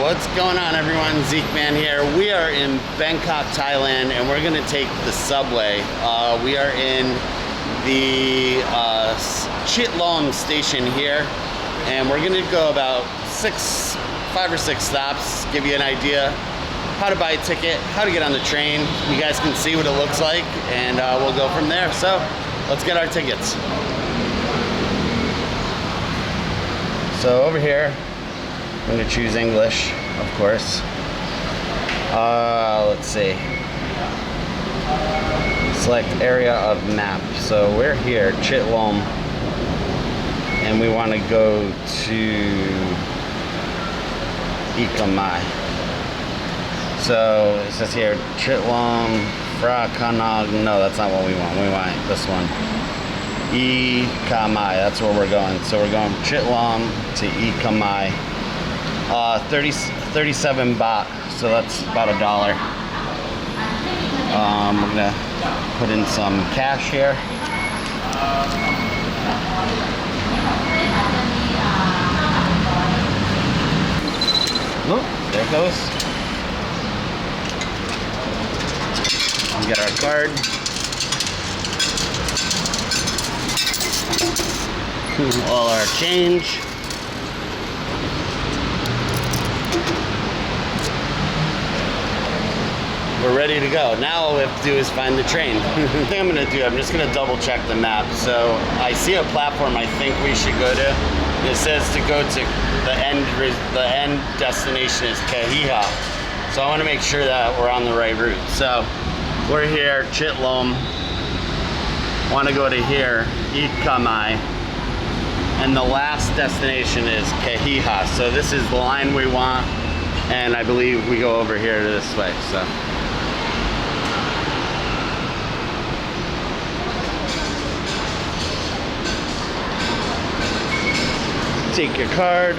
What's going on, everyone? Zeke Man here. We are in Bangkok, Thailand, and we're gonna take the subway. We are in the Chitlom station here, and we're gonna go about 5 or 6 stops, give you an idea how to buy a ticket, how to get on the train. You guys can see what it looks like, and we'll go from there. So let's get our tickets. So over here, I'm going to choose English, of course. Let's see. Select area of map. So we're here, Chitlom, and we want to go to Ekkmai. So it says here, Chitlom, Frakanag. No, that's not what we want. We want this one. Ekkmai, that's where we're going. So we're going from Chitlom to Ekkmai. 37 baht, so that's about $1. We're gonna put in some cash here. Oh, there it goes. We get our card. All our change. We're ready to go. Now all we have to do is find the train. The thing I'm gonna do, I'm just gonna double check the map. So I see a platform I think we should go to. It says to go to the end destination is Kehiha. So I wanna make sure that we're on the right route. So we're here, Chitlom. Wanna go to here, Ekkmai. And the last destination is Kehiha. So this is the line we want. And I believe we go over here this way, so. Take your card.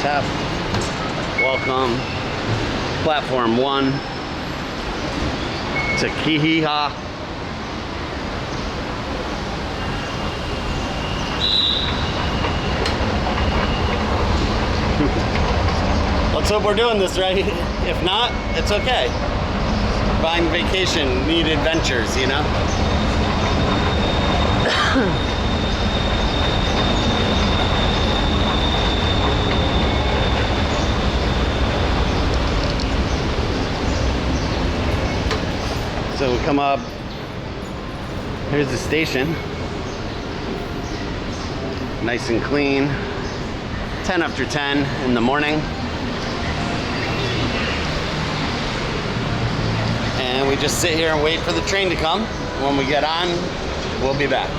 Tap. Welcome. Platform 1 to Kehiha. Let's hope we're doing this right. If not, it's okay. Buying vacation, need adventures, you know? So we come up, here's the station. Nice and clean. 10 after 10 in the morning. And we just sit here and wait for the train to come. When we get on, we'll be back.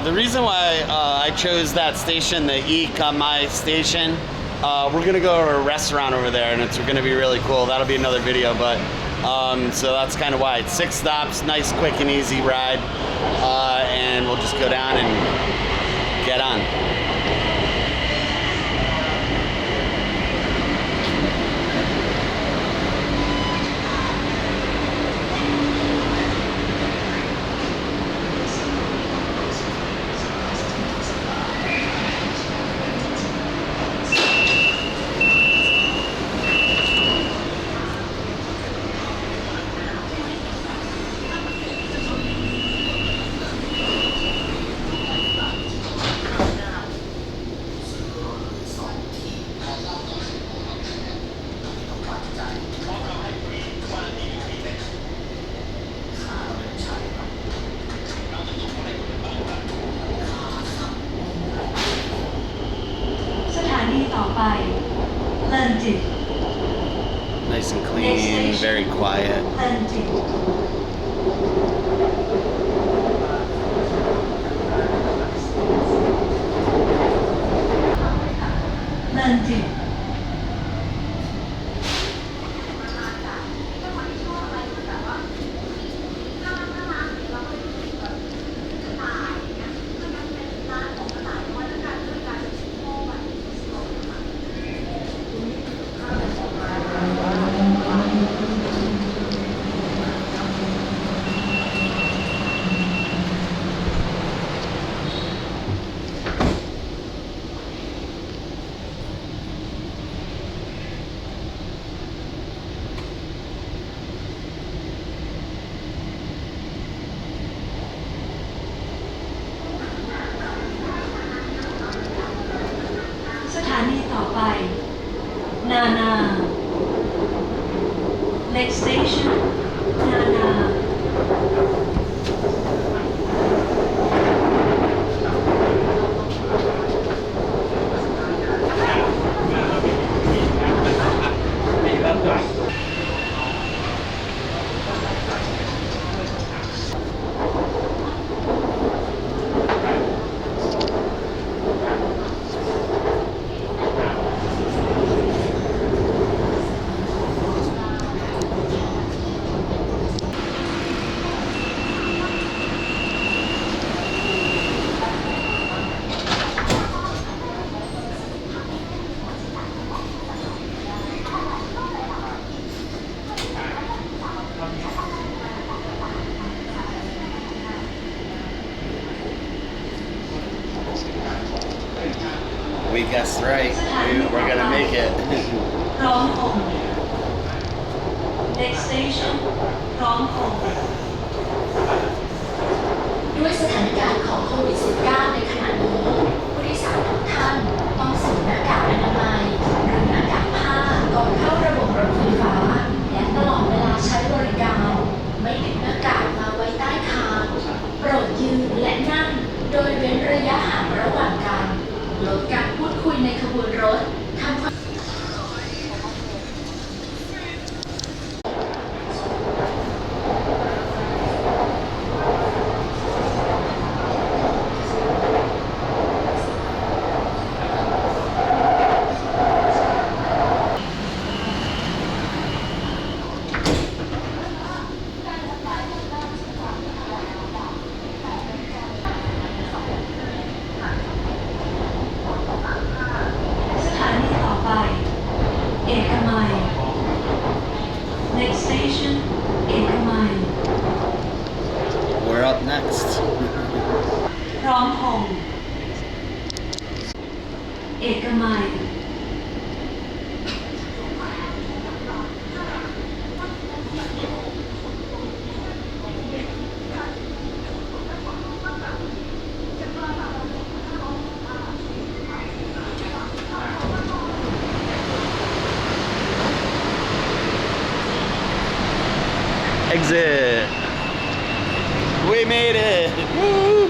The reason why I chose that station, the Ekkmai Station, we're gonna go to a restaurant over there, and it's gonna be really cool. That'll be another video, but so that's kind of why. It's 6 stops, nice, quick, and easy ride, and we'll just go down and get on. Nice and clean, very quiet. นานา Next station นานา We guessed right. We're gonna make it. พร้อมพงษ์ Next station พร้อมพงษ์ ด้วยสถานการณ์ของโควิด -19 ในขณะนี้ผู้โดยสารทุกท่านต้องสวมหน้ากากอนามัยหรือหน้ากากผ้าก่อนเข้าระบบรถไฟฟ้าและตลอดเวลาใช้บริการไม่ดึงหน้ากากมาไว้ใต้คางโปรดยืนและนั่งโดยเว้นระยะห่างระหว่างกันลดการพูดคุยในขบวนรถทำความ สถานีต่อไป เอกมัย Next station เอกมัย We're up next. พร้อมพงษ์เอกมัย Exit. We made it. Woo!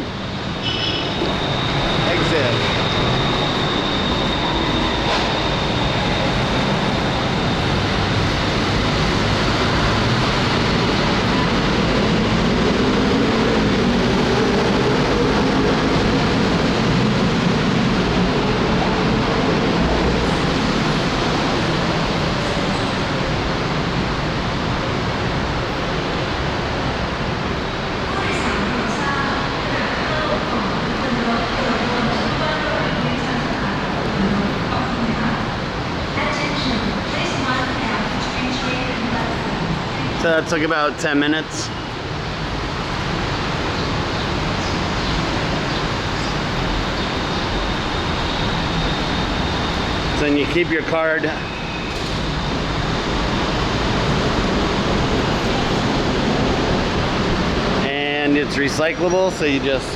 Exit. So that took about 10 minutes. So then you keep your card. And it's recyclable, so you just,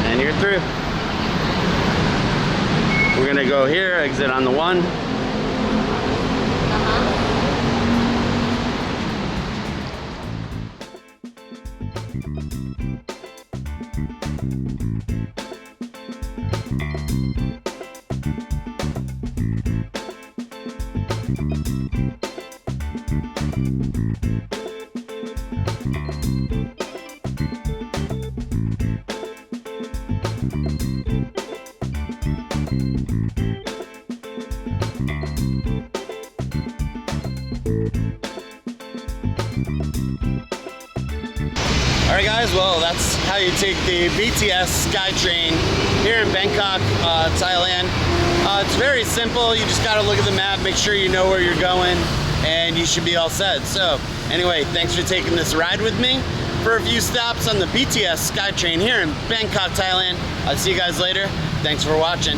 and you're through. We're gonna go here, exit on the 1. Alright guys, well that's how you take the BTS SkyTrain here in Bangkok, Thailand. It's very simple, you just gotta look at the map, make sure you know where you're going, and you should be all set. So anyway, thanks for taking this ride with me for a few stops on the BTS SkyTrain here in Bangkok, Thailand. I'll see you guys later. Thanks for watching.